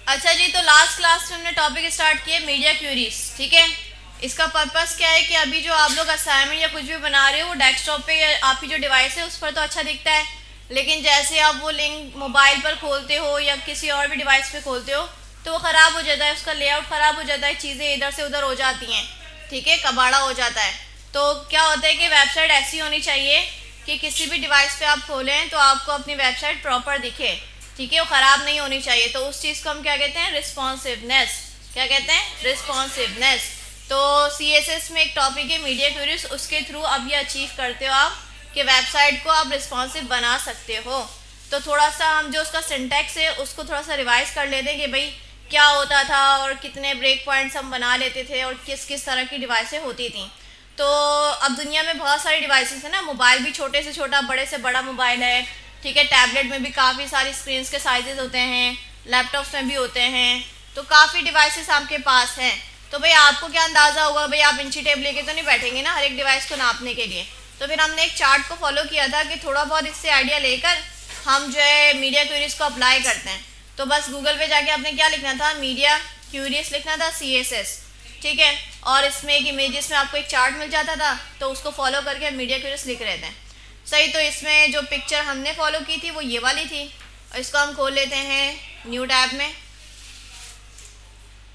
अच्छा जी, तो last class में हमने टॉपिक स्टार्ट किया मीडिया क्यूरीज। ठीक है, इसका पर्पस क्या है कि अभी जो आप लोग असाइनमेंट या कुछ भी बना रहे हो वो डेस्कटॉप पे या आपकी जो डिवाइस है उस पर तो अच्छा दिखता है, लेकिन जैसे आप वो लिंक मोबाइल पर खोलते हो या किसी और भी डिवाइस पे खोलते हो तो वो ख़राब हो जाता है, उसका लेआउट ख़राब हो जाता है, चीज़ें इधर से उधर हो जाती हैं। ठीक है, कबाड़ा हो जाता है। तो क्या होता है कि वेबसाइट ऐसी होनी चाहिए कि किसी भी डिवाइस पे आप खोलें तो आपको अपनी वेबसाइट प्रॉपर दिखे। ठीक है, वो ख़राब नहीं होनी चाहिए। तो उस चीज़ को हम क्या कहते हैं, रिस्पॉन्सिवनेस। क्या कहते हैं, रिस्पॉन्सिवनेस। तो CSS में एक टॉपिक है मीडिया क्वेरीज, उसके थ्रू आप ये अचीव करते हो आप कि वेबसाइट को आप रिस्पॉन्सिव बना सकते हो। तो थोड़ा सा हम जो उसका सिंटैक्स है उसको थोड़ा सा रिवाइज कर लेते हैं कि भाई क्या होता था और कितने ब्रेक पॉइंट्स हम बना लेते थे और किस किस तरह की डिवाइसें होती थी। तो अब दुनिया में बहुत सारी डिवाइसेस है ना, मोबाइल भी छोटे से छोटा बड़े से बड़ा मोबाइल है। ठीक है, टैबलेट में भी काफ़ी सारी स्क्रीन के साइजेस होते हैं, लैपटॉप्स में भी होते हैं। तो काफ़ी डिवाइसेस आपके पास हैं। तो भाई आपको क्या अंदाज़ा होगा, भाई आप इंची टेप लेके तो नहीं बैठेंगे ना हर एक डिवाइस को नापने के लिए। तो फिर हमने एक चार्ट को फॉलो किया था कि थोड़ा बहुत इससे आइडिया लेकर हम जो है मीडिया क्यूरीज को अप्लाई करते हैं। तो बस गूगल पे जाके आपने क्या लिखना था, मीडिया क्यूरीज लिखना था, CSS। ठीक है, और इसमें एक इमेजेस में आपको एक चार्ट मिल जाता था, तो उसको फॉलो करके हम मीडिया क्यूरीज लिख रहे थे। सही, तो इसमें जो पिक्चर हमने फॉलो की थी वो ये वाली थी, और इसको हम खोल लेते हैं न्यू टैब में,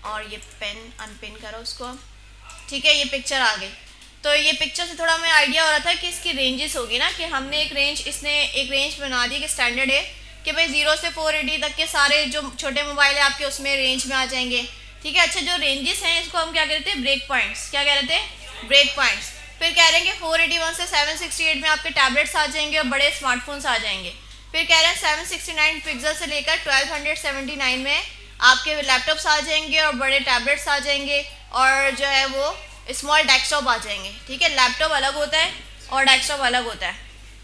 और ये पेन अनपिन करो उसको। ठीक है, ये पिक्चर आ गई। तो ये पिक्चर से थोड़ा हमें आइडिया हो रहा था कि इसकी रेंजेस होगी ना, कि हमने एक रेंज, इसने एक रेंज बना दी कि स्टैंडर्ड है कि भाई 0 से 480 तक के सारे जो छोटे मोबाइल है आपके उसमें रेंज में आ जाएंगे। ठीक है, अच्छा जो रेंजेस हैं इसको हम क्या कहते हैं, ब्रेक पॉइंट्स। क्या कह रहे थे, ब्रेक पॉइंट्स। फिर कह रहे हैं कि 481 से 768 में आपके टैबलेट्स आ जाएंगे और बड़े स्मार्टफोन्स आ जाएंगे। फिर कह रहे हैं 769 पिक्सल से लेकर 1279 में आपके लैपटॉप्स आ जाएंगे और बड़े टैबलेट्स आ जाएंगे, और जो है वो स्मॉल डेस्कटॉप आ जाएंगे। ठीक है, लैपटॉप अलग होता है और डेस्कटॉप अलग होता है।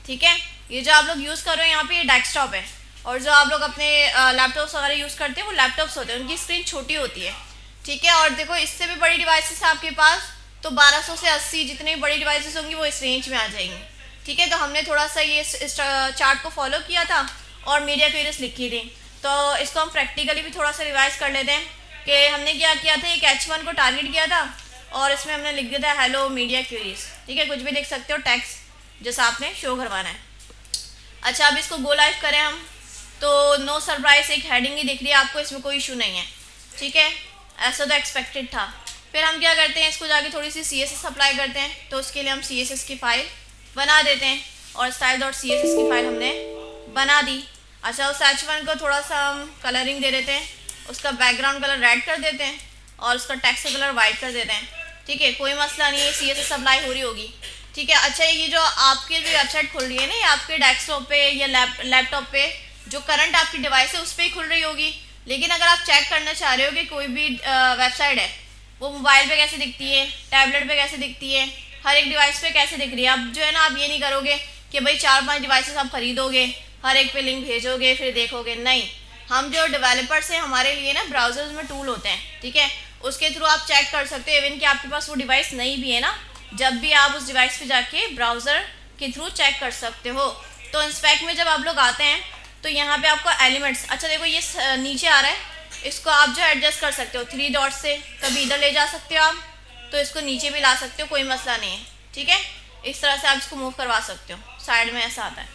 ठीक है, ये जो आप लोग यूज़ कर रहे हो यहाँ पे ये डेस्कटॉप है, और जो आप लोग अपने लैपटॉप्स वगैरह यूज़ करते हैं वो लैपटॉप्स होते हैं, उनकी स्क्रीन छोटी होती है। ठीक है, और देखो इससे भी बड़ी डिवाइसेस है आपके पास, तो 1200 से 80 जितनी बड़ी डिवाइसेस होंगी वो इस रेंज में आ जाएंगी। ठीक है, तो हमने थोड़ा सा ये इस चार्ट को फॉलो किया था और मीडिया क्यूरीज लिखी थी। तो इसको हम प्रैक्टिकली भी थोड़ा सा रिवाइज कर लेते हैं कि हमने क्या किया था, एक H1 को टारगेट किया था और इसमें हमने लिख दिया था हेलो मीडिया क्यूरीज। ठीक है, कुछ भी लिख सकते हो, टेक्स्ट जैसा आपने शो करवाना है। अच्छा, अब इसको गो लाइव करें हम, तो नो सरप्राइज एक हेडिंग ही दिख रही है आपको, इसमें कोई इशू नहीं है। ठीक है, ऐसा तो एक्सपेक्टेड था। फिर हम क्या करते हैं, इसको जाके थोड़ी सी CSS अप्लाई करते हैं। तो उसके लिए हम CSS की फ़ाइल बना देते हैं, और style.css की फ़ाइल हमने बना दी। अच्छा, उस H1 को थोड़ा सा हम कलरिंग दे देते हैं, उसका बैकग्राउंड कलर रेड कर देते हैं और उसका टेक्स्ट का कलर वाइट कर देते हैं। ठीक है, कोई मसला नहीं है, CSS अप्लाई हो रही होगी। ठीक है, अच्छा ये जो आपकी भी वेबसाइट खुल रही है ना, ये आपके डेस्कटॉप पे या लैपटॉप पे जो करंट आपकी डिवाइस है उस पर ही खुल रही होगी। लेकिन अगर आप चेक करना चाह रहे हो कि कोई भी वेबसाइट है वो मोबाइल पे कैसे दिखती है, टैबलेट पे कैसे दिखती है, हर एक डिवाइस पे कैसे दिख रही है, आप जो है ना, आप ये नहीं करोगे कि भाई 4-5 डिवाइसेस आप खरीदोगे, हर एक पे लिंक भेजोगे फिर देखोगे। नहीं, हम जो डेवलपर्स हैं हमारे लिए ना ब्राउजर्स में टूल होते हैं। ठीक है, उसके थ्रू आप चेक कर सकते हो, इवन कि आपके पास वो डिवाइस नहीं भी है ना, जब भी आप उस डिवाइस पे जाके ब्राउज़र के थ्रू चेक कर सकते हो। तो इंस्पेक्ट में जब आप लोग आते हैं तो यहाँ पे आपको एलिमेंट्स, अच्छा देखो ये नीचे आ रहा है, इसको आप जो एडजस्ट कर सकते हो 3 डॉट से, कभी इधर ले जा सकते हो आप, तो इसको नीचे भी ला सकते हो, कोई मसला नहीं है। ठीक है, इस तरह से आप इसको मूव करवा सकते हो, साइड में ऐसा आता है।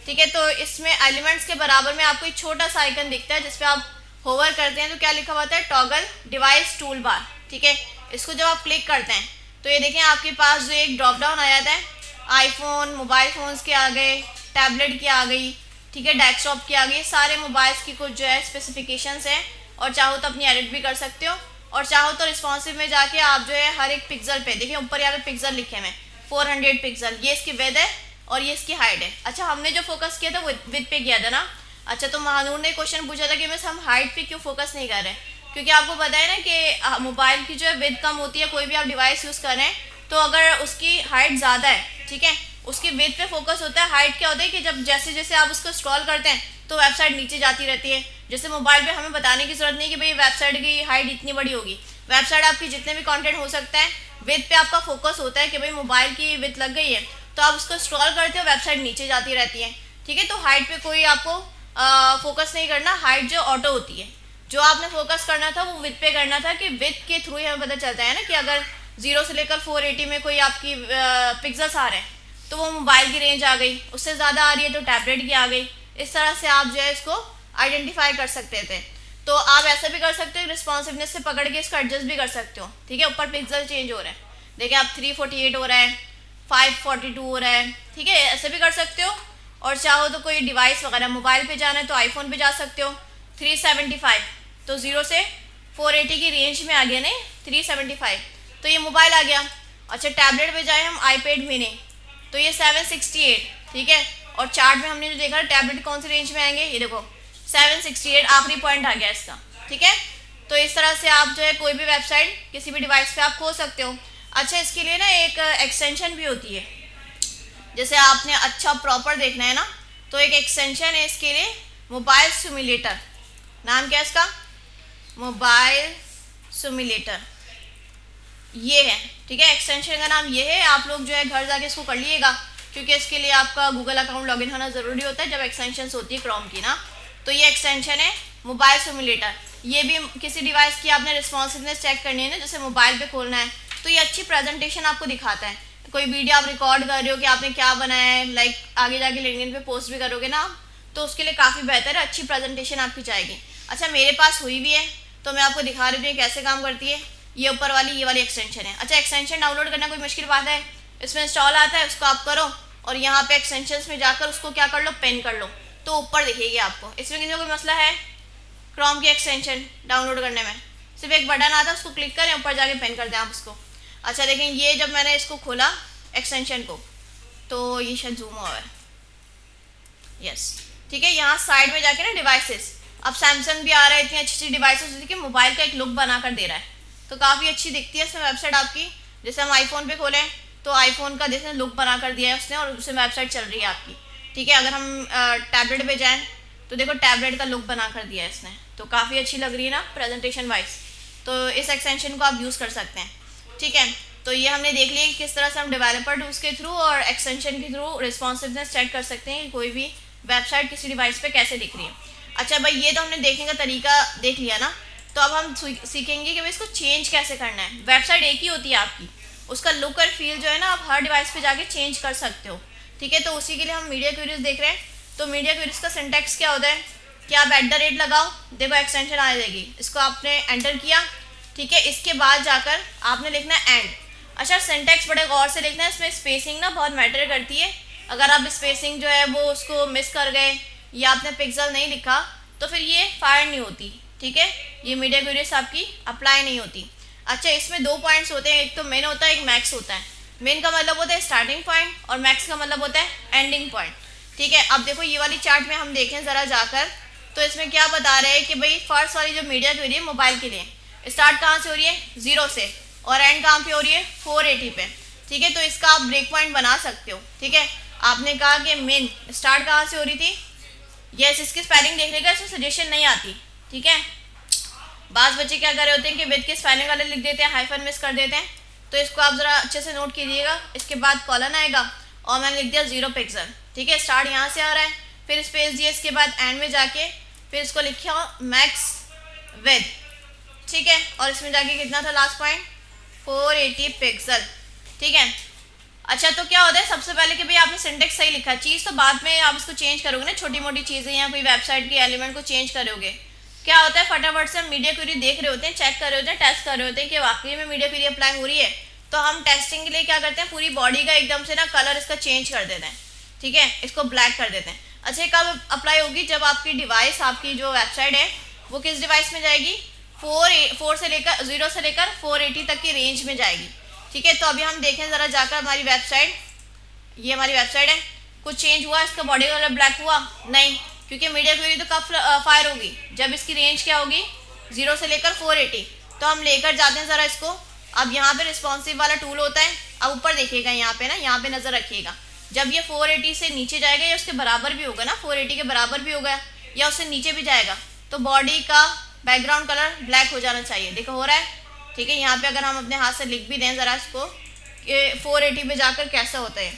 ठीक है, तो इसमें एलिमेंट्स के बराबर में आपको एक छोटा सा आइकन दिखता है जिस पे आप होवर करते हैं तो क्या लिखा हुआ है, टॉगल डिवाइस टूल बार। ठीक है, इसको जब आप क्लिक करते हैं तो ये देखें आपके पास जो एक ड्रॉप डाउन आ जाता है, आईफोन, मोबाइल फ़ोन्स के आ गए, टैबलेट की आ गई। ठीक है, डेस्कटॉप की आ गई, सारे मोबाइल्स की कुछ जो है स्पेसिफिकेशंस हैं, और चाहो तो अपनी एडिट भी कर सकते हो, और चाहो तो रिस्पॉन्सिव में जाके आप जो है हर एक पिक्सल पे देखिए, ऊपर यहाँ पे पिक्सल लिखे हैं 400 पिक्सल, ये इसकी विड्थ है और ये इसकी हाइट है। अच्छा, हमने जो फोकस किया था विड्थ पे किया था ना। अच्छा, तो महानूर ने क्वेश्चन पूछा था कि मिस हम हाइट पे क्यों फोकस नहीं कर रहे हैं, क्योंकि आपको पता है ना कि मोबाइल की जो है विड्थ कम होती है, कोई भी आप डिवाइस यूज़ करें तो अगर उसकी हाइट ज़्यादा है, ठीक है, उसकी विड्थ पे फोकस होता है। हाइट क्या होता है कि जब जैसे जैसे आप उसको स्क्रॉल करते हैं तो वेबसाइट नीचे जाती रहती है। जैसे मोबाइल पे हमें बताने की ज़रूरत नहीं कि भाई वेबसाइट की हाइट इतनी बड़ी होगी, वेबसाइट आपकी जितने भी कंटेंट हो सकता है, विड्थ पे आपका फोकस होता है कि भाई मोबाइल की विड्थ लग गई है, तो आप उसको स्क्रॉल करते हो, वेबसाइट नीचे जाती रहती है। ठीक है, तो हाइट पे कोई आपको फोकस नहीं करना, हाइट जो ऑटो होती है। जो आपने फोकस करना था वो विथ पे करना था, कि विथ के थ्रू ही हमें पता चलता है ना कि अगर 0 से लेकर 480 में कोई आपकी पिक्सल्स आ रहे हैं तो वो मोबाइल की रेंज आ गई, उससे ज़्यादा आ रही है तो टैबलेट की आ गई। इस तरह से आप जो है इसको आइडेंटिफाई कर सकते थे। तो आप ऐसा भी कर सकते हो, रिस्पॉन्सिवनेस से पकड़ के इसको एडजस्ट भी कर सकते हो, ठीक है। ऊपर पिक्सल चेंज हो रहा है, देखिए आप 348 हो रहा है, 542 हो रहा है, ठीक है, ऐसे भी कर सकते हो। और चाहो तो कोई डिवाइस वगैरह मोबाइल पे जाना है तो आईफोन पे जा सकते हो। 375 तो 0 से 480 की रेंज में आ गया नहीं, 375 तो ये मोबाइल आ गया। अच्छा टैबलेट पे जाए हम आईपैड मिनी तो ये 768, ठीक है। और चार्ट में हमने जो देखा टैबलेट कौन सी रेंज में आएंगे, ये देखो 768 आखिरी पॉइंट आ गया इसका, ठीक है। तो इस तरह से आप जो है कोई भी वेबसाइट किसी भी डिवाइस पे आप खोल सकते हो। अच्छा इसके लिए ना एक एक्सटेंशन भी होती है, जैसे आपने अच्छा प्रॉपर देखना है ना तो एक एक्सटेंशन है इसके लिए, मोबाइल सिमुलेटर, नाम क्या है इसका, मोबाइल सिमुलेटर, ये है, ठीक है। एक्सटेंशन का नाम ये है, आप लोग जो है घर जाके इसको कर लीजिएगा, क्योंकि इसके लिए आपका गूगल अकाउंट लॉगिन होना ज़रूरी होता है जब एक्सटेंशन होती है क्रोम की ना। तो ये एक्सटेंशन है मोबाइल सिमुलेटर, ये भी किसी डिवाइस की आपने रिस्पॉन्सिवनेस चेक करनी है ना, जैसे मोबाइल पे खोलना है तो ये अच्छी प्रेजेंटेशन आपको दिखाता है। कोई वीडियो आप रिकॉर्ड कर रहे हो कि आपने क्या बनाया है, लाइक आगे जाके लिंक्डइन पे पोस्ट भी करोगे ना तो उसके लिए काफ़ी बेहतर है, अच्छी प्रेजेंटेशन आपकी जाएगी। अच्छा मेरे पास हुई भी है तो मैं आपको दिखा रही हूँ कैसे काम करती है। ये ऊपर वाली ये वाली एक्सटेंशन है। अच्छा एक्सटेंशन डाउनलोड करना कोई मुश्किल बात है, इसमें इंस्टॉल आता है, उसको आप करो और यहाँ पे एक्सटेंशंस में जाकर उसको क्या कर लो, पेन कर लो तो ऊपर दिखेगी आपको। इसमें किसी को कोई मसला है क्रोम की एक्सटेंशन डाउनलोड करने में, सिर्फ एक बटन आता है उसको क्लिक करें, ऊपर जाके पेन कर दें आप उसको। अच्छा देखें ये जब मैंने इसको खोला एक्सटेंशन को तो ये शायद जूम हुआ है, यस ठीक है। यहाँ साइड में जाके ना डिवाइसेस, अब सैमसंग भी आ रहा है, इतनी अच्छी अच्छी डिवाइसेस देखिए, मोबाइल का एक लुक बना कर दे रहा है तो काफ़ी अच्छी दिखती है इसमें वेबसाइट आपकी। जैसे हम आईफोन पे खोलें तो आईफोन का जैसे लुक बना कर दिया है उसने और उससे वेबसाइट चल रही है आपकी, ठीक है। अगर हम टैबलेट पे जाएँ तो देखो टैबलेट का लुक बना कर दिया है इसने, तो काफ़ी अच्छी लग रही है ना प्रेजेंटेशन वाइज। तो इस एक्सटेंशन को आप यूज़ कर सकते हैं, ठीक है। तो ये हमने देख लिया कि किस तरह से हम डेवलपर टूल्स के थ्रू और एक्सटेंशन के थ्रू रिस्पॉन्सिवनेस चेक कर सकते हैं कि कोई भी वेबसाइट किसी डिवाइस पे कैसे दिख रही है। अच्छा भाई ये तो हमने देखने का तरीका देख लिया ना, तो अब हम सीखेंगे कि भाई इसको चेंज कैसे करना है। वेबसाइट एक ही होती है आपकी, उसका लुक और फील जो है ना आप हर डिवाइस पे जाके चेंज कर सकते हो, ठीक है। तो उसी के लिए हम मीडिया क्वेरीज देख रहे हैं। तो मीडिया क्वेरीज का सिंटैक्स क्या होता है कि आप @ लगाओ, देखो एक्सटेंशन आ जाएगी, इसको आपने एंटर किया, ठीक है। इसके बाद जाकर आपने लिखना है एंड। अच्छा सिंटैक्स बड़े गौर से लिखना है, इसमें स्पेसिंग ना बहुत मैटर करती है। अगर आप स्पेसिंग जो है वो उसको मिस कर गए या आपने पिक्सल नहीं लिखा तो फिर ये फायर नहीं होती, ठीक है। ये मीडिया क्वेरीज आपकी अप्लाई नहीं होती। अच्छा इसमें 2 पॉइंट्स होते हैं, एक तो मेन होता है, एक मैक्स होता है। मेन का मतलब होता है स्टार्टिंग पॉइंट और मैक्स का मतलब होता है एंडिंग पॉइंट, ठीक है। अब देखो ये वाली चार्ट में हम देखें ज़रा जाकर तो इसमें क्या बता रहे हैं कि भाई फर्स्ट वाली जो मीडिया क्वेरी है मोबाइल के लिए स्टार्ट कहाँ से हो रही है, 0 से, और एंड कहाँ पे हो रही है, 480 पे, ठीक है। तो इसका आप ब्रेक पॉइंट बना सकते हो, ठीक है। आपने कहा कि मेन स्टार्ट कहाँ से हो रही थी, यस इसकी स्पेलिंग देख लेगा, इसमें सजेशन नहीं आती, ठीक है। बाज़ बच्चे क्या कर रहे होते हैं कि विद के स्पेलिंग वाले लिख देते हैं, हाइफन मिस कर देते हैं, तो इसको आप ज़रा अच्छे से नोट कीजिएगा। इसके बाद कॉलन आएगा और मैंने लिख दिया 0 पिक्सल, ठीक है। स्टार्ट यहाँ से आ रहा है, फिर स्पेस दिए, इसके बाद एंड में जाके फिर इसको लिखा मैक्स विद, ठीक है। और इसमें जाके कितना था लास्ट पॉइंट, 480 पिक्सल, ठीक है। अच्छा तो क्या होता है सबसे पहले कि भाई आपने सिंटेक्स सही लिखा, चीज़ तो बाद में आप इसको चेंज करोगे ना, छोटी मोटी चीज़ें या कोई वेबसाइट के एलिमेंट को चेंज करोगे। क्या होता है फटाफट से हम मीडिया क्वेरी देख रहे होते हैं, चेक कर रहे होते हैं, टेस्ट कर रहे होते हैं कि वाकई में मीडिया क्वेरी अप्लाई हो रही है, तो हम टेस्टिंग के लिए क्या करते हैं पूरी बॉडी का एकदम से ना कलर इसका चेंज कर देते हैं, ठीक है, इसको ब्लैक कर देते हैं। अच्छा कब अप्लाई होगी, जब आपकी डिवाइस, आपकी जो वेबसाइट है वो किस डिवाइस में जाएगी, 0 से लेकर 480 तक की रेंज में जाएगी, ठीक है। तो अभी हम देखें ज़रा जाकर हमारी वेबसाइट, ये हमारी वेबसाइट है, कुछ चेंज हुआ, इसका बॉडी कलर ब्लैक हुआ नहीं, क्योंकि मीडिया क्वेरी तो कब फायर होगी, जब इसकी रेंज क्या होगी 0 से लेकर 480। तो हम लेकर जाते हैं ज़रा इसको। अब यहाँ पे रिस्पॉन्सिव वाला टूल होता है, अब ऊपर देखिएगा यहाँ पे ना, यहाँ पे नज़र रखिएगा, जब ये 480 से नीचे जाएगा या उसके बराबर भी होगा ना, 480 के बराबर भी होगा या उससे नीचे भी जाएगा, तो बॉडी का बैकग्राउंड कलर ब्लैक हो जाना चाहिए। देखो हो रहा है, ठीक है। यहाँ पे अगर हम अपने हाथ से लिख भी दें ज़रा इसको कि 480 पे जाकर कैसा होता है,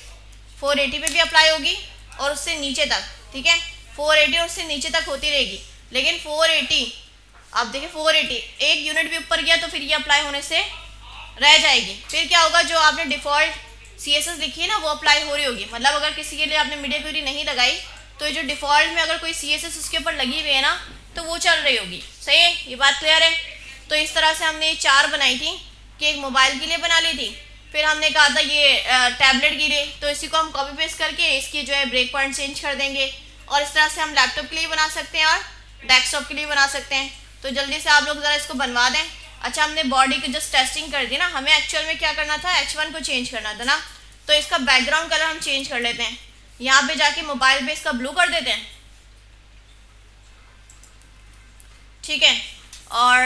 480 पे भी अप्लाई होगी और उससे नीचे तक, ठीक है, 480 और उससे नीचे तक होती रहेगी, लेकिन 480 आप देखिए 480, एक यूनिट भी ऊपर गया तो फिर ये अप्लाई होने से रह जाएगी। फिर क्या होगा, जो आपने डिफ़ॉल्ट CSS लिखी है ना वो अप्लाई हो रही होगी। मतलब अगर किसी के लिए आपने मीडिया क्वेरी नहीं लगाई तो जो डिफ़ॉल्ट में अगर कोई CSS उसके ऊपर लगी हुई है ना तो वो चल रही होगी। सही है, ये बात क्लियर है। तो इस तरह से हमने 4 बनाई थी कि एक मोबाइल के लिए बना ली थी, फिर हमने कहा था ये टैबलेट के लिए, तो इसी को हम कॉपी पेस्ट करके इसकी जो है ब्रेक पॉइंट चेंज कर देंगे। और इस तरह से हम लैपटॉप के लिए बना सकते हैं और डेस्कटॉप के लिए बना सकते हैं। तो जल्दी से आप लोग ज़रा इसको बनवा दें। अच्छा, हमने बॉडी की जस्ट टेस्टिंग कर दी ना, हमें एक्चुअल में क्या करना था, H1 को चेंज करना था ना, तो इसका बैकग्राउंड कलर हम चेंज कर लेते हैं। यहाँ पे जाके मोबाइल पे इसका ब्लू कर देते हैं, ठीक है। और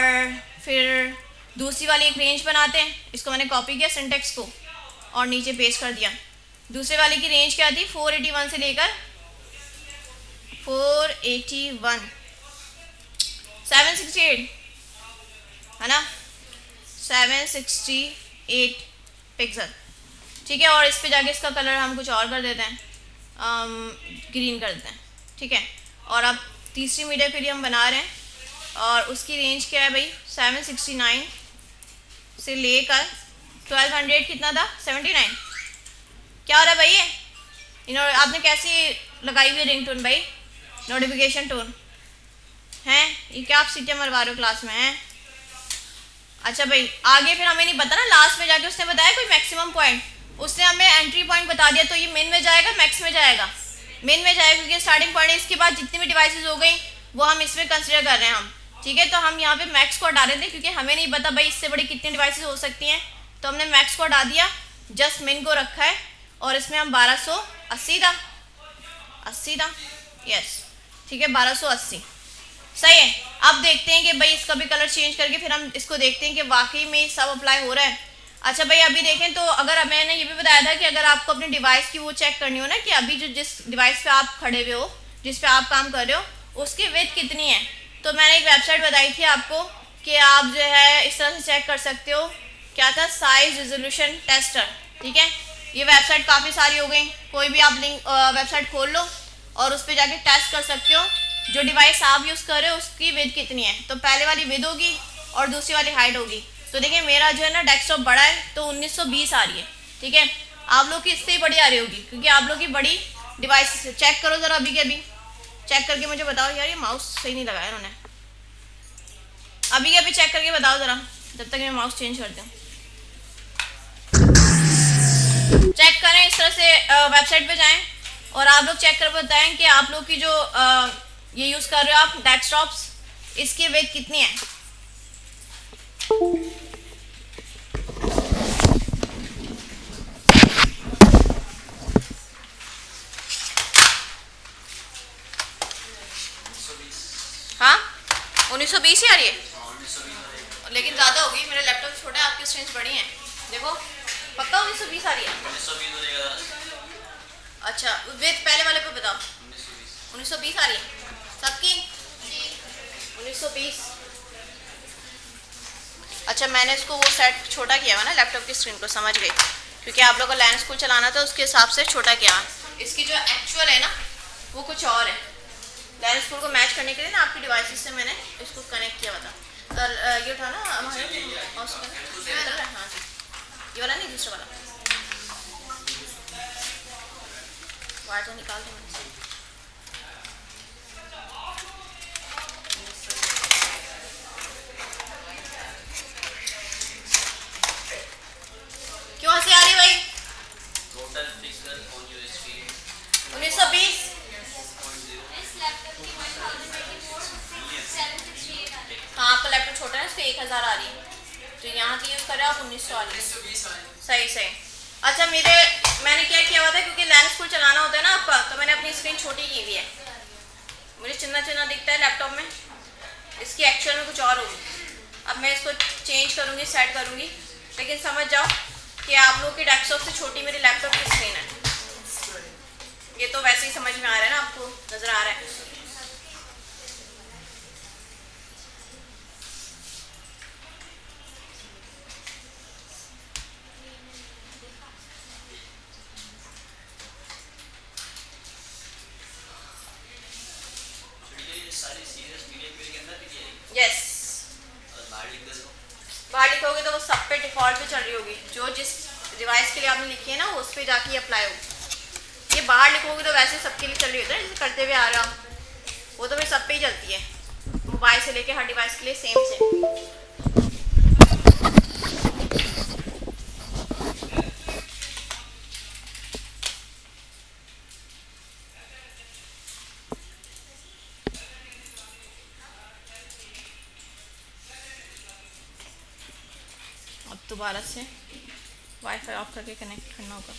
फिर दूसरी वाली एक रेंज बनाते हैं, इसको मैंने कॉपी किया सिंटेक्स को और नीचे पेस्ट कर दिया। दूसरे वाली की रेंज क्या थी, 481 से लेकर 481, 768 है ना, 768 पिक्सल, ठीक है। और इस पे जाके इसका कलर हम कुछ और कर देते हैं, ग्रीन कर देते हैं, ठीक है। और अब तीसरी मीडिया के लिए हम बना रहे हैं और उसकी रेंज क्या है भाई, 769 से लेकर 1200 कितना था, 79। क्या हो रहा है भाई ये, इन्होंने आपने कैसी लगाई हुई रिंग टोन भाई, नोटिफिकेशन टोन हैं, ये क्या आप सीटें मरवा रहे हो क्लास में हैं। अच्छा भाई, आगे फिर हमें नहीं पता ना, लास्ट में जाके उसने बताया कोई मैक्सिमम पॉइंट, उसने हमें एंट्री पॉइंट बता दिया, तो ये मेन में जाएगा मैक्स में जाएगा, मेन में जाएगा क्योंकि स्टार्टिंग पॉइंट है। इसके बाद जितनी भी डिवाइसेस हो गई वो हम इसमें कंसिडर कर रहे हैं हम, ठीक है। तो हम यहाँ पे मैक्स को हटा रहे थे क्योंकि हमें नहीं पता भाई इससे बड़ी कितनी डिवाइसेस हो सकती हैं, तो हमने मैक्स को हटा दिया, जस्ट मेन को रखा है। और इसमें हम 1280 था, 80 था, यस, ठीक है, 1280 सही है। अब देखते हैं कि भाई इसका भी कलर चेंज करके फिर हम इसको देखते हैं कि वाकई में सब अप्लाई हो रहा है। अच्छा भाई, अभी देखें तो अगर मैंने ये भी बताया था कि अगर आपको अपने डिवाइस की वो चेक करनी हो ना कि अभी जो जिस डिवाइस पे आप खड़े हुए हो, जिस पे आप काम कर रहे हो, उसकी विड्थ कितनी है, तो मैंने एक वेबसाइट बताई थी आपको कि आप जो है इस तरह से चेक कर सकते हो, क्या था, साइज रिजोल्यूशन टेस्टर, ठीक है। ये वेबसाइट काफ़ी सारी हो गई, कोई भी आप लिंक वेबसाइट खोल लो और उस पर जाके टेस्ट कर सकते हो जो डिवाइस आप यूज़ कर रहे हो उसकी विड्थ कितनी है। तो पहले वाली विड्थ होगी और दूसरी वाली हाइट होगी। तो देखिए मेरा जो है ना डेस्कटॉप बड़ा है तो 1920 आ रही है, ठीक है। आप लोग की इससे ही बड़ी आ रही होगी क्योंकि आप लोग की बड़ी डिवाइस चेक करो ज़रा, अभी के अभी चेक करके मुझे बताओ। यार ये माउस सही नहीं लगाया इन्होंने, अभी के अभी चेक करके बताओ ज़रा, जब तक मैं माउस चेंज करती हूँ। चेक करें, इस तरह से वेबसाइट पे जाएं और आप लोग चेक कर बताएं कि आप लोग की जो ये यूज़ कर रहे हो आप डेस्कटॉप्स, इसकी विड्थ कितनी है। हाँ 1920 ही आ रही है, लेकिन ज़्यादा होगी, मेरा लैपटॉप छोटा है, आपकी स्ट्रेंथ बड़ी है, देखो पक्का 1920 आ रही है। अच्छा विड्थ पहले वाले पे बताओ, 1920 आ रही है सबकी, 1920। अच्छा मैंने इसको वो सेट छोटा किया हुआ ना लैपटॉप की स्क्रीन को, समझ गई, क्योंकि आप लोगों को लैंड स्कूल चलाना था उसके हिसाब से छोटा किया। इसकी जो एक्चुअल है ना वो कुछ और है, लैंड स्कूल को मैच करने के लिए ना आपकी डिवाइसेस से मैंने इसको कनेक्ट किया हुआ था। ये था ना हमारे, हाँ ये वाला नहीं, दूसरा वाला वायर तो निकाल दो। क्यों हंसी आ रही भाई, 1920। हाँ आपका लैपटॉप छोटा है, इस पर 1000 आ रही है, तो यहाँ की यूज़ कर रहे हो आप 1900 आ रही है, सही सही। अच्छा मैंने क्या किया हुआ था, क्योंकि लैंड स्कूल चलाना होता है ना आपका, तो मैंने अपनी स्क्रीन छोटी की हुई है, मुझे चिन्ना चिन्ना दिखता है लैपटॉप में, इसकी एक्चुअल में कुछ और होगी। अब मैं इसको चेंज करूँगी, सेट करूँगी, लेकिन समझ जाओ कि आप लोग की डेस्कटॉप से छोटी मेरी लैपटॉप की स्क्रीन है। ये तो वैसे ही समझ में आ रहा है ना, आपको नज़र आ रहा है। यस बाहर लिखोगे तो वो सब पे डिफ़ॉल्ट पे चल रही होगी, जो जिस डिवाइस के लिए आपने लिखी है ना उस पर जाके अप्लाई होगी। ये बाहर लिखोगे तो वैसे सबके लिए चल रही होती है, जैसे करते हुए आ रहा वो तो फिर सब पे ही चलती है, मोबाइल से लेके हर डिवाइस के लिए सेम से। अब दोबारा से वाईफाई ऑफ करके कनेक्ट करना होगा।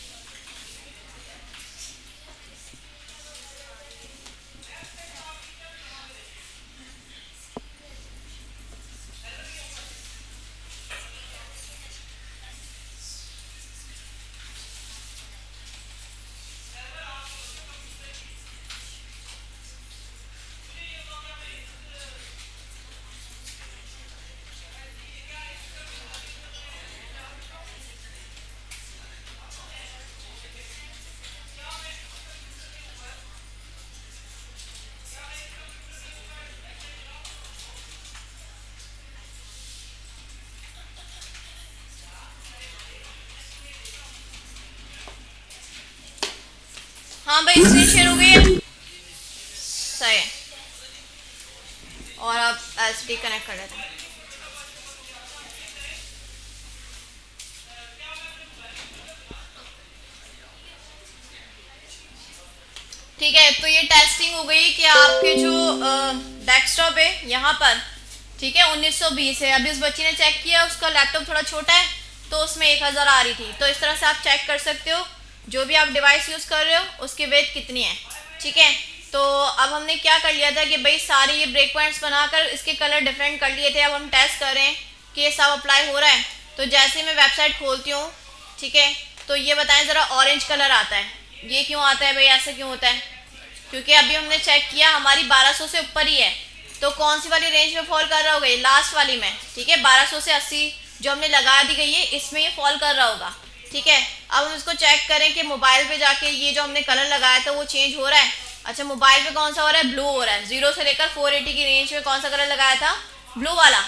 हाँ भाई, स्क्रीन शेयर हो गई है, सही है। और आप एसडी कनेक्ट कर लेते हैं। ठीक है, तो ये टेस्टिंग हो गई कि आपके जो डेस्कटॉप है यहाँ पर, ठीक है, 1920 है। अभी उस बच्ची ने चेक किया, उसका लैपटॉप थोड़ा छोटा है तो उसमें 1000 आ रही थी। तो इस तरह से आप चेक कर सकते हो जो भी आप डिवाइस यूज़ कर रहे हो उसकी वेट कितनी है। ठीक है, तो अब हमने क्या कर लिया था कि भाई सारे ये ब्रेक पॉइंट्स बनाकर इसके कलर डिफरेंट कर लिए थे। अब हम टेस्ट कर रहे हैं कि ये सब अप्लाई हो रहा है। तो जैसे मैं वेबसाइट खोलती हूँ, ठीक है, तो ये बताएं ज़रा, ऑरेंज कलर आता है, ये क्यों आता है भाई, ऐसा क्यों होता है? क्योंकि अभी हमने चेक किया हमारी 1200 से ऊपर ही है। तो कौन सी वाली रेंज में फॉल कर रहा होगा? ये लास्ट वाली में, ठीक है, 1200 से 80 जो हमने लगा दी गई है इसमें ये फॉल कर रहा होगा। ठीक है, अब हम इसको चेक करें कि मोबाइल पे जाके ये जो हमने कलर लगाया था वो चेंज हो रहा है। अच्छा, मोबाइल पे कौन सा हो रहा है? ब्लू हो रहा है। 0 से लेकर 480 की रेंज में कौन सा कलर लगाया था? ब्लू वाला।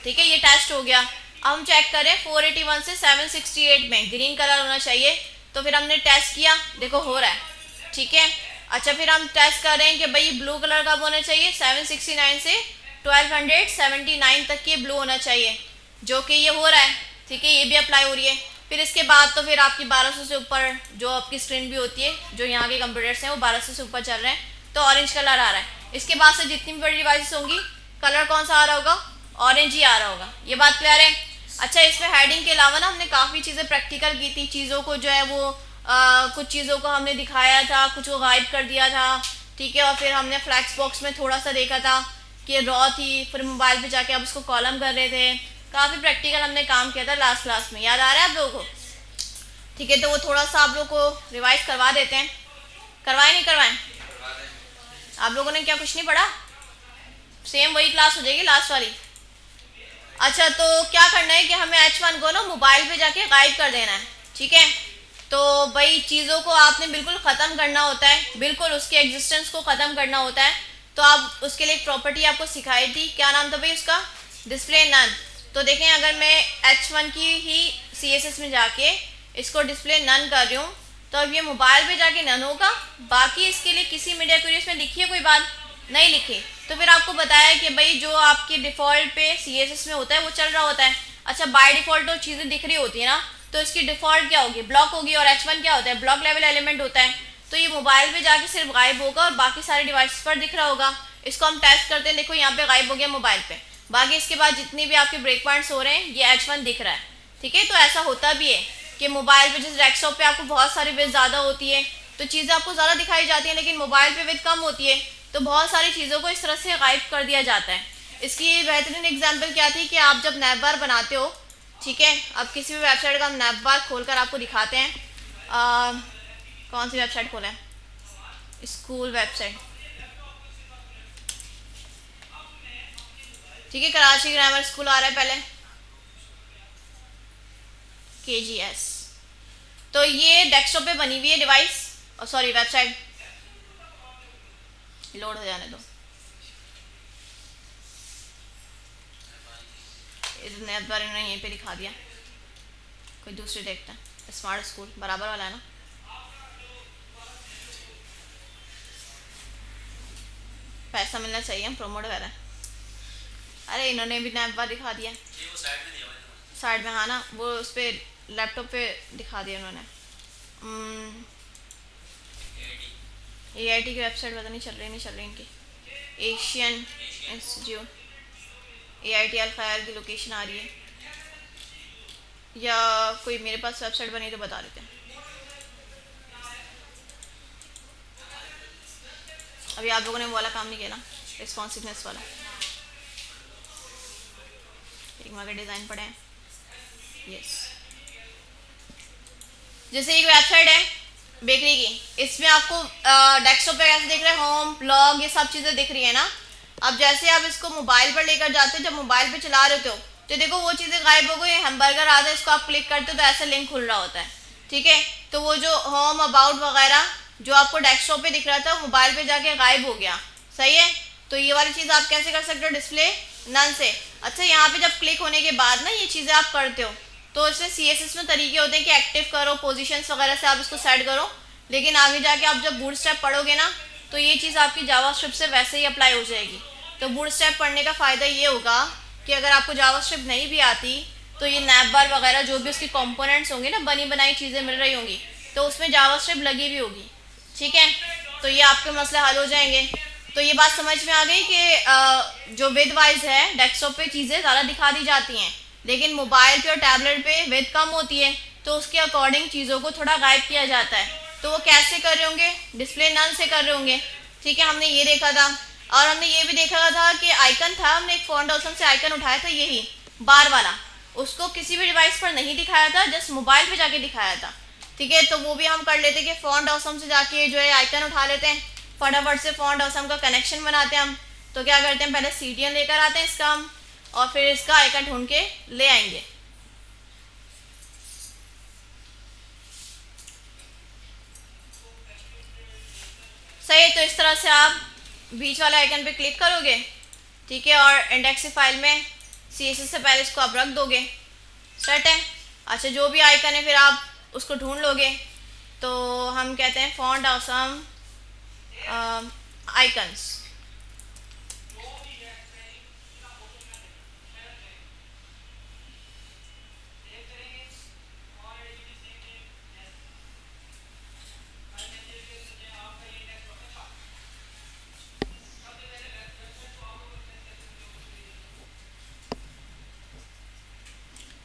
ठीक है, ये टेस्ट हो गया। अब हम चेक करें 481 से 768 में ग्रीन कलर होना चाहिए। तो फिर हमने टेस्ट किया, देखो हो रहा है। ठीक है, अच्छा, फिर हम टेस्ट कर रहे हैं कि भाई ब्लू कलर कब होना चाहिए? 769 से 1279 तक ये ब्लू होना चाहिए, जो कि ये हो रहा है। ठीक है, ये भी अप्लाई हो रही है। फिर इसके बाद तो फिर आपकी 1200 से ऊपर जो आपकी स्क्रीन भी होती है, जो यहाँ के कंप्यूटर्स हैं वो 1200 से ऊपर चल रहे हैं, तो ऑरेंज कलर आ रहा है। इसके बाद से जितनी भी बड़ी डिवाइसेस होंगी कलर कौन सा आ रहा होगा? ऑरेंज ही आ रहा होगा। ये बात क्लियर है? अच्छा, इसमें हेडिंग के अलावा ना हमने काफ़ी चीज़ें प्रैक्टिकल की थी। चीज़ों को जो है वो कुछ चीज़ों को हमने दिखाया था, कुछ को गायब कर दिया था। ठीक है, और फिर हमने फ्लैक्स बॉक्स में थोड़ा सा देखा था कि रॉ थी, फिर मोबाइल पे जाके आप उसको कॉलम कर रहे थे। काफ़ी प्रैक्टिकल हमने काम किया था लास्ट क्लास में, याद आ रहा है आप लोगों को? ठीक है, तो वो थोड़ा सा आप लोग को रिवाइज करवा देते हैं। करवाएं नहीं करवाएं? आप लोगों ने क्या कुछ नहीं पढ़ा? सेम वही क्लास हो जाएगी लास्ट वाली। अच्छा, तो क्या करना है कि हमें H1 को ना मोबाइल पे जाके गायब कर देना है। ठीक है, तो भाई चीज़ों को आपने बिल्कुल ख़त्म करना होता है, बिल्कुल उसके एग्जिस्टेंस को ख़त्म करना होता है। तो आप उसके लिए एक प्रॉपर्टी आपको सिखाई थी, क्या नाम था भाई उसका? Display none. तो देखें, अगर मैं H1 की ही CSS में जाके इसको डिस्प्ले नन कर रही हूँ तो अब ये मोबाइल पे जाके नन होगा। बाकी इसके लिए किसी मीडिया क्वेरीज में लिखी है कोई बात? नहीं लिखी। तो फिर आपको बताया कि भाई जो आपके डिफ़ॉल्ट पे CSS में होता है वो चल रहा होता है। अच्छा, बाय डिफ़ॉल्ट तो चीज़ें दिख रही होती है ना, तो इसकी डिफ़ॉल्ट क्या होगी? ब्लॉक होगी। और H1 क्या होता है? ब्लॉक लेवल एलिमेंट होता है। तो ये मोबाइल पे जाके सिर्फ गायब होगा और बाकी सारे डिवाइस पर दिख रहा होगा। इसको हम टेस्ट करते हैं, देखो यहाँ पे गायब हो गया मोबाइल पे। बाकी इसके बाद जितनी भी आपके ब्रेक पॉइंट्स हो रहे हैं ये H1 दिख रहा है। ठीक है, तो ऐसा होता भी है कि मोबाइल पे जैसे डेस्कटॉप पे आपको बहुत सारी विड्थ ज़्यादा होती है तो चीज़ें आपको ज़्यादा दिखाई जाती हैं, लेकिन मोबाइल पे विड्थ कम होती है तो बहुत सारी चीज़ों को इस तरह से गायब कर दिया जाता है। इसकी बेहतरीन एग्जांपल क्या थी कि आप जब नैप बार बनाते हो, ठीक है, अब किसी भी वेबसाइट का हम नैप बार खोल कर आपको दिखाते हैं। कौन सी वेबसाइट खोला है? School website. ठीक है, कराची ग्रामर स्कूल आ रहा है पहले, KGS। तो ये डेस्कटॉप पे बनी हुई है डिवाइस, सॉरी वेबसाइट। लोड हो जाने दो, नैब बार इन्होंने यहीं पे दिखा दिया, कोई दूसरी देखते हैं। स्मार्ट स्कूल बराबर वाला है ना, पैसा मिलना चाहिए, हम प्रमोट कर रहे हैं। अरे इन्होंने भी नैब बार दिखा दिया साइड में, हाँ ना, वो उस पर लैपटॉप पे दिखा दिया उन्होंने। AIT की वेबसाइट पता नहीं चल रही इनकी, एशियन इंस्टीट्यूट AIT अल खैर की लोकेशन आ रही है, या कोई मेरे पास वेबसाइट बनी तो बता देते हैं। अभी आप लोगों ने वो वाला काम नहीं किया ना, रिस्पॉन्सिवनेस वाला, फिग्मा के डिज़ाइन पड़े हैं। यस, जैसे एक वेबसाइट है बेकरी की, इसमें आपको डेस्कटॉप पे कैसे दिख रहा है, होम, ब्लॉग, ये सब चीज़ें दिख रही है ना। अब जैसे आप इसको मोबाइल पर लेकर जाते हो, जब मोबाइल पे चला रहे हो तो देखो वो चीज़ें गायब हो गई, हैमबर्गर आता है, इसको आप क्लिक करते हो तो ऐसा लिंक खुल रहा होता है, ठीक है। तो वो जो होम, अबाउट वगैरह जो आपको डेस्कटॉप पे दिख रहा था, मोबाइल पे जाके गायब हो गया, सही है। तो ये वाली चीज़ आप कैसे कर सकते हो, डिस्प्ले नन से। अच्छा, यहाँ पे जब क्लिक होने के बाद ना ये चीज़ें आप करते हो, तो इसमें CSS में तरीके होते हैं कि एक्टिव करो, पोजीशंस वगैरह से आप इसको सेट करो, लेकिन आगे जाके आप जब बूटस्ट्रैप पढ़ोगे ना, तो ये चीज़ आपकी जावास्क्रिप्ट से वैसे ही अप्लाई हो जाएगी। तो बूटस्ट्रैप पढ़ने का फ़ायदा ये होगा कि अगर आपको जावास्क्रिप्ट नहीं भी आती, तो ये नैप बार वगैरह जो भी उसके कंपोनेंट्स होंगे ना, बनी बनाई चीज़ें मिल रही होंगी, तो उसमें जावास्क्रिप्ट लगी भी होगी, ठीक है। तो ये आपके मसले हल हो जाएंगे। तो ये बात समझ में आ गई कि जो विद वाइज है, डेस्कटॉप पे चीज़ें ज़्यादा दिखा दी जाती हैं, लेकिन मोबाइल पे और टैबलेट पे विद कम होती है, तो उसके अकॉर्डिंग चीज़ों को थोड़ा गाइड किया जाता है। तो वो कैसे कर रहे होंगे, डिस्प्ले नन से कर रहे होंगे, ठीक है। हमने ये देखा था, और हमने ये भी देखा था कि आइकन था, हमने एक फॉन्ट ऑप्शन से आइकन उठाया था, यही बार वाला, उसको किसी भी डिवाइस पर नहीं दिखाया था, जस्ट मोबाइल पे जाके दिखाया था, ठीक है। तो वो भी हम कर लेते कि फॉन्ट ऑसम से जाके जो है आइकन उठा लेते हैं, फटाफट से फॉन्ट ऑसम का कनेक्शन बनाते हैं हम। तो क्या करते हैं, पहले CTN लेकर आते हैं इसका हम, और फिर इसका आइकन ढूंढ के ले आएंगे। सही, तो इस तरह से आप बीच वाले आइकन पे क्लिक करोगे, ठीक है, और इंडेक्स फाइल में CSS से पहले इसको आप रख दोगे, सेट है। अच्छा, जो भी आइकन है फिर आप उसको ढूंढ लोगे, तो हम कहते हैं फॉन्ट ऑसम आइकन्स,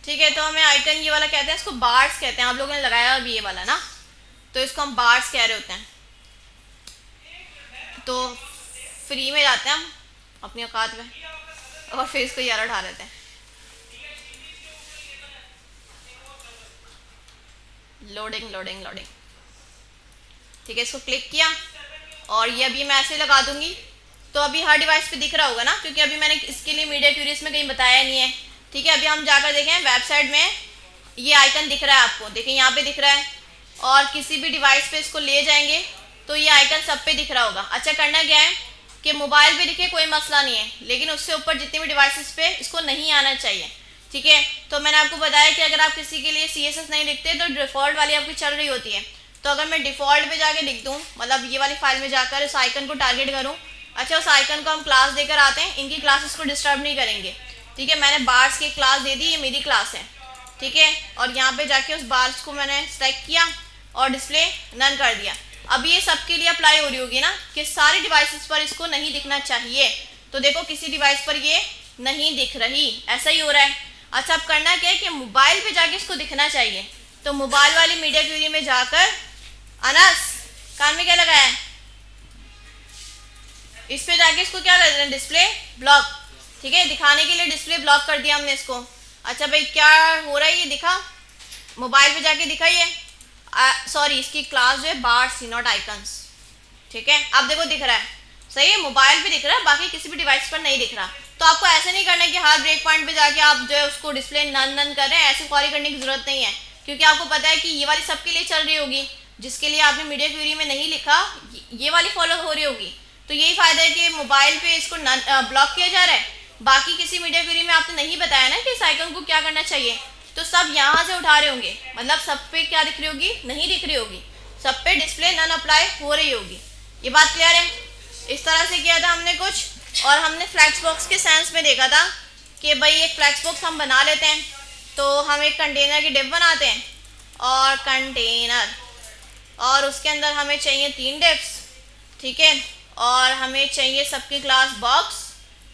ठीक है। तो हमें आइकन ये वाला कहते हैं, इसको बार्स कहते हैं, आप लोगों ने लगाया अभी ये वाला ना, तो इसको हम बार्स कह रहे होते हैं। तो फ्री में जाते हैं हम अपनी औकात में, और फिर इसको यार उठा लेते हैं। लोडिंग लोडिंग लोडिंग, ठीक है, इसको क्लिक किया, और ये अभी मैं ऐसे लगा दूंगी, तो अभी हर डिवाइस पे दिख रहा होगा ना, क्योंकि अभी मैंने इसके लिए मीडिया क्यूरीज में कहीं बताया नहीं है, ठीक है। अभी हम जाकर देखें वेबसाइट में, ये आइकन दिख रहा है आपको, देखें यहाँ पे दिख रहा है, और किसी भी डिवाइस पे इसको ले जाएंगे तो ये आइकन सब पे दिख रहा होगा। अच्छा, करना क्या है कि मोबाइल पे दिखे कोई मसला नहीं है, लेकिन उससे ऊपर जितने भी डिवाइसेस पे इसको नहीं आना चाहिए, ठीक है। तो मैंने आपको बताया कि अगर आप किसी के लिए CSS नहीं लिखते तो डिफ़ॉल्ट वाली आपकी चल रही होती है। तो अगर मैं डिफ़ॉल्ट पे जाके लिख दूँ, मतलब ये वाली फाइल में जाकर उस आइकन को टारगेट करूँ, अच्छा, उस आइकन को हम क्लास देकर आते हैं, इनकी क्लासेस को डिस्टर्ब नहीं करेंगे, ठीक है। मैंने बार्स की क्लास दे दी, ये मेरी क्लास है, ठीक है, और यहाँ पे जाके उस बार्स को मैंने सेलेक्ट किया और डिस्प्ले नन कर दिया। अब ये सबके लिए अप्लाई हो रही होगी ना, कि सारे डिवाइसेस पर इसको नहीं दिखना चाहिए, तो देखो किसी डिवाइस पर ये नहीं दिख रही, ऐसा ही हो रहा है। अच्छा, अब करना क्या है कि मोबाइल पे जाके इसको दिखना चाहिए, तो मोबाइल वाली मीडिया क्यूरी में जाकर, अनस कान में क्या लगाया है, इस पे जाके इसको क्या कर देना, डिस्प्ले ब्लॉक, ठीक है, दिखाने के लिए डिस्प्ले ब्लॉक कर दिया हमने इसको। अच्छा भाई, क्या हो रहा है, ये दिखा, मोबाइल पे जाके दिखा, ये सॉरी, इसकी क्लास जो है बार्स नॉट आइकन्स, ठीक है। अब देखो दिख रहा है, सही है, मोबाइल पे दिख रहा है, बाकी किसी भी डिवाइस पर नहीं दिख रहा। तो आपको ऐसा नहीं करना है कि हर ब्रेक पॉइंट पे जाके आप जो है उसको डिस्प्ले नन नन कर रहे हैं, ऐसे क्वेरी करने की जरूरत नहीं है, क्योंकि आपको पता है कि ये वाली सबके लिए चल रही होगी, जिसके लिए आपने मीडिया क्यूरी में नहीं लिखा ये वाली फॉलो हो रही होगी। तो यही फायदा है कि मोबाइल पे इसको ब्लॉक किया जा रहा है, बाकी किसी मीडिया क्वेरी में आपने नहीं बताया ना कि इस आइकन को क्या करना चाहिए, तो सब यहाँ से उठा रहे होंगे, मतलब सब पे क्या दिख रही होगी, नहीं दिख रही होगी, सब पे डिस्प्ले नन अप्लाई हो रही होगी। ये बात क्लियर है? इस तरह से किया था हमने कुछ, और हमने फ्लैक्स बॉक्स के सेंस में देखा था कि भाई एक फ्लैक्स बॉक्स हम बना लेते हैं, तो हम एक कंटेनर की डिप बनाते हैं और कंटेनर, और उसके अंदर हमें चाहिए 3 डिप्स, ठीक है, और हमें चाहिए सबकी क्लास बॉक्स,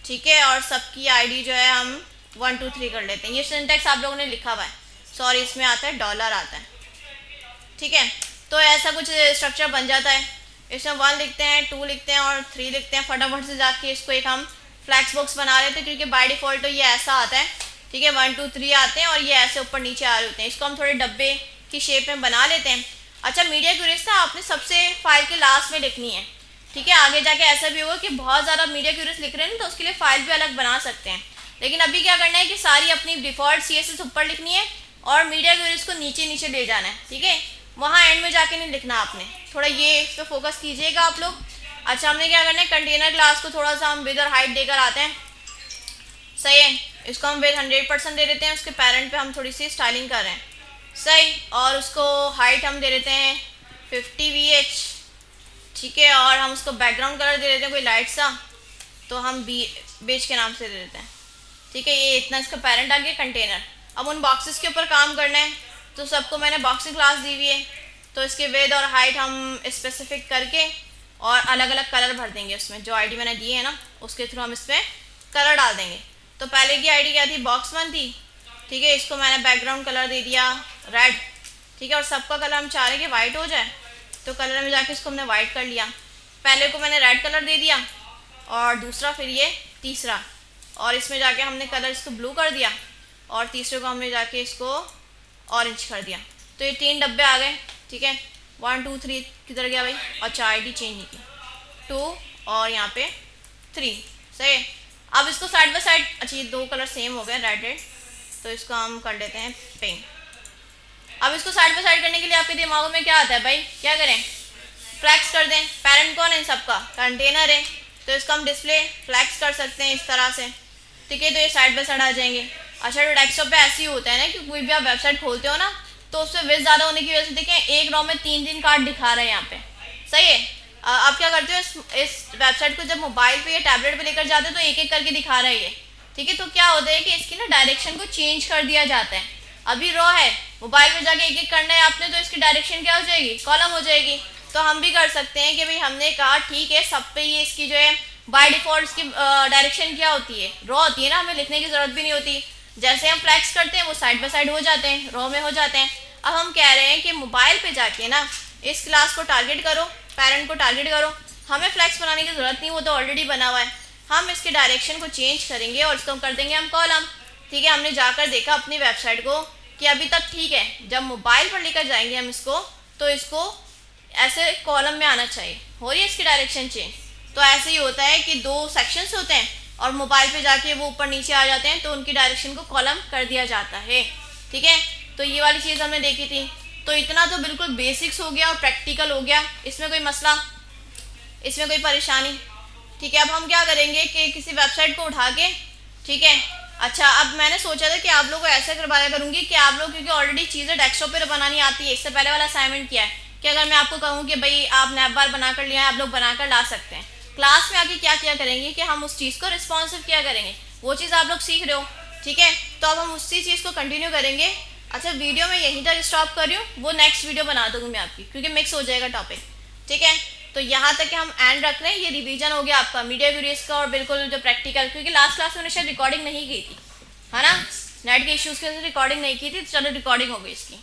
ठीक है, और सबकी आईडी जो है हम 1 2 3 कर लेते हैं। ये सिंटैक्स आप लोगों ने लिखा हुआ है, सॉरी इसमें आता है डॉलर आता है, ठीक है। तो ऐसा कुछ स्ट्रक्चर बन जाता है, इसमें 1 लिखते हैं, 2 लिखते हैं और 3 लिखते हैं। फटाफट से जाके इसको एक हम फ्लैक्स बॉक्स बना लेते हैं, क्योंकि बाय डिफ़ॉल्ट तो ये ऐसा आता है, ठीक है, 1 2 3 आते हैं और ये ऐसे ऊपर नीचे आ रहे होते हैं। इसको हम थोड़े डब्बे की शेप में बना लेते हैं। अच्छा, मीडिया क्वेरीज था आपने सबसे फाइल के लास्ट में लिखनी है, ठीक है। आगे जाके ऐसा भी होगा कि बहुत ज़्यादा मीडिया क्वेरीज लिख रहे हैं तो उसके लिए फ़ाइल भी अलग बना सकते हैं, लेकिन अभी क्या करना है कि सारी अपनी डिफ़ॉल्ट CSS ऊपर लिखनी है और मीडिया क्वेरीज को नीचे नीचे ले जाना है, ठीक है। वहाँ एंड में जाके नहीं लिखना आपने, थोड़ा ये इस पर फोकस कीजिएगा आप लोग। अच्छा, हमने क्या करना है, कंटेनर क्लास को थोड़ा सा हम विद और हाइट देकर आते हैं, सही है। इसको हम विद 100% दे देते हैं, उसके पेरेंट पे हम थोड़ी सी स्टाइलिंग कर रहे हैं, सही, और उसको हाइट हम दे देते हैं 50 VH, ठीक है, और हम उसको बैकग्राउंड कलर दे देते हैं कोई लाइट सा, तो हम बेच के नाम से दे देते हैं, ठीक है। ये इतना इसका पेरेंट आ गया कंटेनर। अब उन बॉक्सेस के ऊपर काम करना है, तो सबको मैंने बॉक्सिंग क्लास दी हुई है, तो इसके विद और हाइट हम स्पेसिफिक करके और अलग अलग कलर भर देंगे उसमें, जो आईडी मैंने दी है ना उसके थ्रू हम इसमें कलर डाल देंगे। तो पहले की आईडी क्या थी, बॉक्स 1 थी, ठीक है, इसको मैंने बैकग्राउंड कलर दे दिया रेड, ठीक है, और सबका कलर हम चाह रहे हैं कि वाइट हो जाए, तो कलर में जाके इसको हमने वाइट कर लिया। पहले को मैंने रेड कलर दे दिया और दूसरा फिर ये तीसरा, और इसमें जाके हमने कलर इसको ब्लू कर दिया और तीसरे को हमने जाके इसको ऑरेंज कर दिया। तो ये 3 डब्बे आ गए, ठीक है। 1 2 3 किधर गया भाई, अच्छा आईडी चेंज नहीं की, 2 और यहाँ पे 3, सही। अब इसको साइड बाय साइड, अच्छा ये 2 कलर सेम हो गए रेड रेड, तो इसको हम कर लेते हैं पिंक। अब इसको साइड बाय साइड करने के लिए आपके दिमागों में क्या आता है भाई, क्या करें, फ्लैक्स कर दें। पेरेंट कौन है इन सबका, कंटेनर है, तो इसको हम डिस्प्ले फ्लैक्स कर सकते हैं इस तरह से, ठीक है। तो ये साइड बाय साइड आ जाएंगे। अच्छा, तो डेस्कटॉप पे ऐसे ही होता है ना कि कोई भी आप वेबसाइट खोलते हो ना, तो उससे विड्थ ज़्यादा होने की वजह से देखें एक रो में 3 कार्ड दिखा रहे हैं यहाँ पे, सही है। आप क्या करते हो, इस वेबसाइट को जब मोबाइल पे या टैबलेट पे लेकर जाते हो तो एक एक करके दिखा रहा है ये, ठीक है। तो क्या होता है कि इसकी ना डायरेक्शन को चेंज कर दिया जाता है। अभी रो है, मोबाइल में जाके एक एक करना है आपने, तो इसकी डायरेक्शन क्या हो जाएगी, कॉलम हो जाएगी। तो हम भी कर सकते हैं कि भाई हमने कहा ठीक है सब पे ये इसकी जो है बाय डिफ़ॉल्ट इसकी डायरेक्शन क्या होती है, रो होती है ना, हमें लिखने की ज़रूरत भी नहीं होती। जैसे हम फ्लैक्स करते हैं वो साइड बाय साइड हो जाते हैं, रो में हो जाते हैं। अब हम कह रहे हैं कि मोबाइल पे जाके ना इस क्लास को टारगेट करो, पेरेंट को टारगेट करो, हमें फ्लैक्स बनाने की ज़रूरत नहीं, वो तो ऑलरेडी बना हुआ है। हम इसके डायरेक्शन को चेंज करेंगे और इसको कर देंगे हम कॉलम, ठीक है। हमने जाकर देखा अपनी वेबसाइट को कि अभी तक ठीक है, जब मोबाइल पर लेकर जाएंगे हम इसको, तो इसको ऐसे कॉलम में आना चाहिए, हो रही है इसकी डायरेक्शन चेंज। तो ऐसे ही होता है कि 2 सेक्शंस होते हैं और मोबाइल पे जाके वो ऊपर नीचे आ जाते हैं, तो उनकी डायरेक्शन को कॉलम कर दिया जाता है, ठीक है। तो ये वाली चीज़ हमने देखी थी। तो इतना तो बिल्कुल बेसिक्स हो गया और प्रैक्टिकल हो गया, इसमें कोई मसला, इसमें कोई परेशानी, ठीक है। अब हम क्या करेंगे कि किसी वेबसाइट को उठा के, ठीक है। अच्छा, अब मैंने सोचा था कि आप लोगों को ऐसा करवाया करूँगी कि आप लोग, क्योंकि ऑलरेडी चीज़ें डेस्कटॉप पर बनानी आती है, इससे पहले वाला असाइनमेंट किया है कि अगर मैं आपको कहूँ कि भाई आप नैप बार बना कर लिया है, आप लोग बना कर ला सकते हैं। क्लास में आके क्या किया करेंगे कि हम उस चीज़ को रिस्पॉन्सिव किया करेंगे, वो चीज़ आप लोग सीख रहे हो, ठीक है। तो अब हम उसी चीज़ को कंटिन्यू करेंगे। अच्छा, वीडियो मैं यहीं तक स्टॉप कर रही हूँ, वो नेक्स्ट वीडियो बना दूँगी मैं आपकी, क्योंकि मिक्स हो जाएगा टॉपिक, ठीक है। तो यहाँ तक कि हम एंड रख रहे हैं, ये रिवीजन हो गया आपका मीडिया क्वेरीज का और बिल्कुल जो प्रैक्टिकल, क्योंकि लास्ट क्लास में मैंने शायद रिकॉर्डिंग नहीं की थी, है ना, नेट के इश्यूज़ की वजह से रिकॉर्डिंग नहीं की थी, तो चलो रिकॉर्डिंग हो गई इसकी।